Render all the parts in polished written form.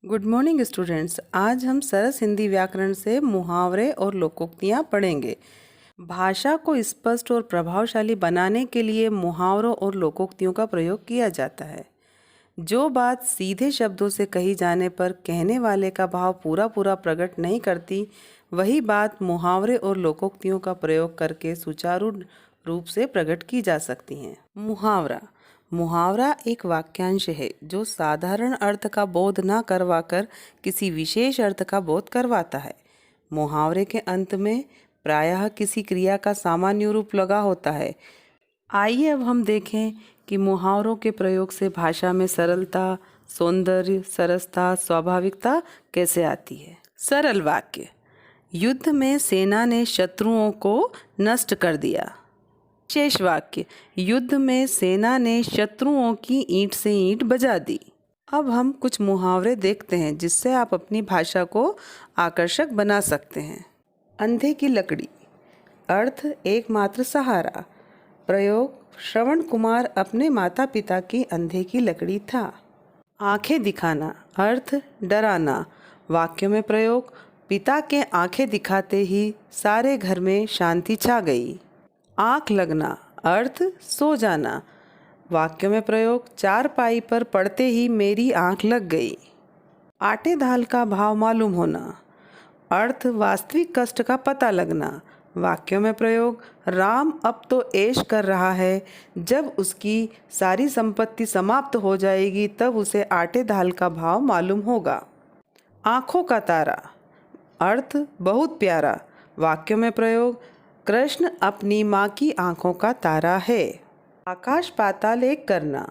Good morning students. आज हम सरस हिंदी व्याकरण से मुहावरे और लोकोक्तियाँ पढ़ेंगे। भाषा को स्पष्ट और प्रभावशाली बनाने के लिए मुहावरों और लोकोक्तियों का प्रयोग किया जाता है। जो बात सीधे शब्दों से कही जाने पर कहने वाले का भाव पूरा पूरा प्रकट नहीं करती, वही बात मुहावरे और लोकोक्तियों का प्रयोग करके सुचारू रूप से प्रकट की जा सकती हैं। मुहावरा मुहावरा एक वाक्यांश है जो साधारण अर्थ का बोध न करवाकर किसी विशेष अर्थ का बोध करवाता है। मुहावरे के अंत में प्रायः किसी क्रिया का सामान्य रूप लगा होता है। आइए अब हम देखें कि मुहावरों के प्रयोग से भाषा में सरलता, सौंदर्य, सरसता, स्वाभाविकता कैसे आती है। सरल वाक्य: युद्ध में सेना ने शत्रुओं को नष्ट कर दिया। शेष वाक्य: युद्ध में सेना ने शत्रुओं की ईंट से ईंट बजा दी। अब हम कुछ मुहावरे देखते हैं जिससे आप अपनी भाषा को आकर्षक बना सकते हैं। अंधे की लकड़ी। अर्थ एकमात्र सहारा। प्रयोग: श्रवण कुमार अपने माता पिता की अंधे की लकड़ी था। आंखें दिखाना। अर्थ डराना। वाक्य में प्रयोग: पिता के आंखें दिखाते ही सारे घर में शांति छा गई। आँख लगना। अर्थ सो जाना। वाक्य में प्रयोग: चारपाई पर पड़ते ही मेरी आँख लग गई। आटे दाल का भाव मालूम होना। अर्थ वास्तविक कष्ट का पता लगना। वाक्य में प्रयोग: राम अब तो ऐश कर रहा है, जब उसकी सारी संपत्ति समाप्त हो जाएगी तब उसे आटे दाल का भाव मालूम होगा। आँखों का तारा। अर्थ बहुत प्यारा। वाक्य में प्रयोग: कृष्ण अपनी माँ की आँखों का तारा है। आकाश पाताल एक करना।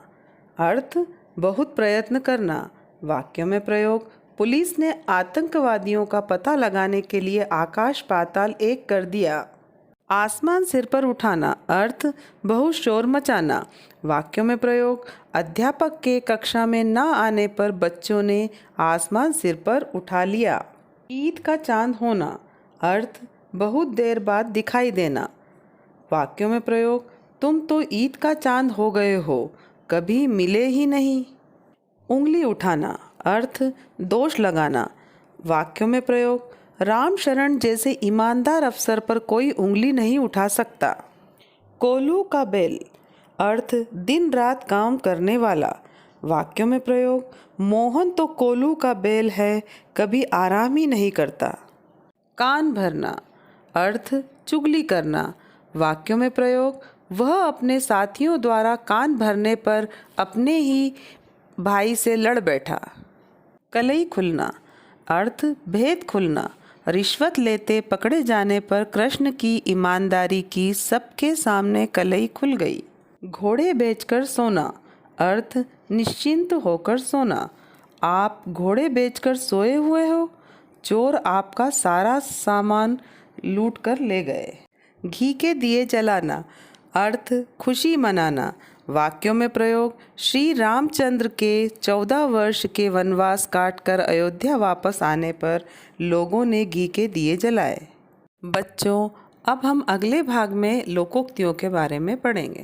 अर्थ बहुत प्रयत्न करना। वाक्य में प्रयोग: पुलिस ने आतंकवादियों का पता लगाने के लिए आकाश पाताल एक कर दिया। आसमान सिर पर उठाना। अर्थ बहुत शोर मचाना। वाक्य में प्रयोग: अध्यापक के कक्षा में न आने पर बच्चों ने आसमान सिर पर उठा लिया। ईद का चांद होना। अर्थ बहुत देर बाद दिखाई देना। वाक्यों में प्रयोग: तुम तो ईद का चांद हो गए हो, कभी मिले ही नहीं। उंगली उठाना। अर्थ दोष लगाना। वाक्यों में प्रयोग: राम शरण जैसे ईमानदार अफसर पर कोई उंगली नहीं उठा सकता। कोल्हू का बैल। अर्थ दिन रात काम करने वाला। वाक्यों में प्रयोग: मोहन तो कोल्हू का बैल है, कभी आराम ही नहीं करता। कान भरना। अर्थ चुगली करना। वाक्यों में प्रयोग: वह अपने साथियों द्वारा कान भरने पर अपने ही भाई से लड़ बैठा। कलई खुलना। अर्थ भेद खुलना। रिश्वत लेते पकड़े जाने पर कृष्ण की ईमानदारी की सबके सामने कलई खुल गई। घोड़े बेचकर सोना। अर्थ निश्चिंत होकर सोना। आप घोड़े बेचकर सोए हुए हो, चोर आपका सारा सामान लूट कर ले गए। घी के दिए जलाना। अर्थ खुशी मनाना। वाक्यों में प्रयोग: श्री रामचंद्र के 14 वर्ष के वनवास काटकर अयोध्या वापस आने पर लोगों ने घी के दिए जलाए। बच्चों, अब हम अगले भाग में लोकोक्तियों के बारे में पढ़ेंगे।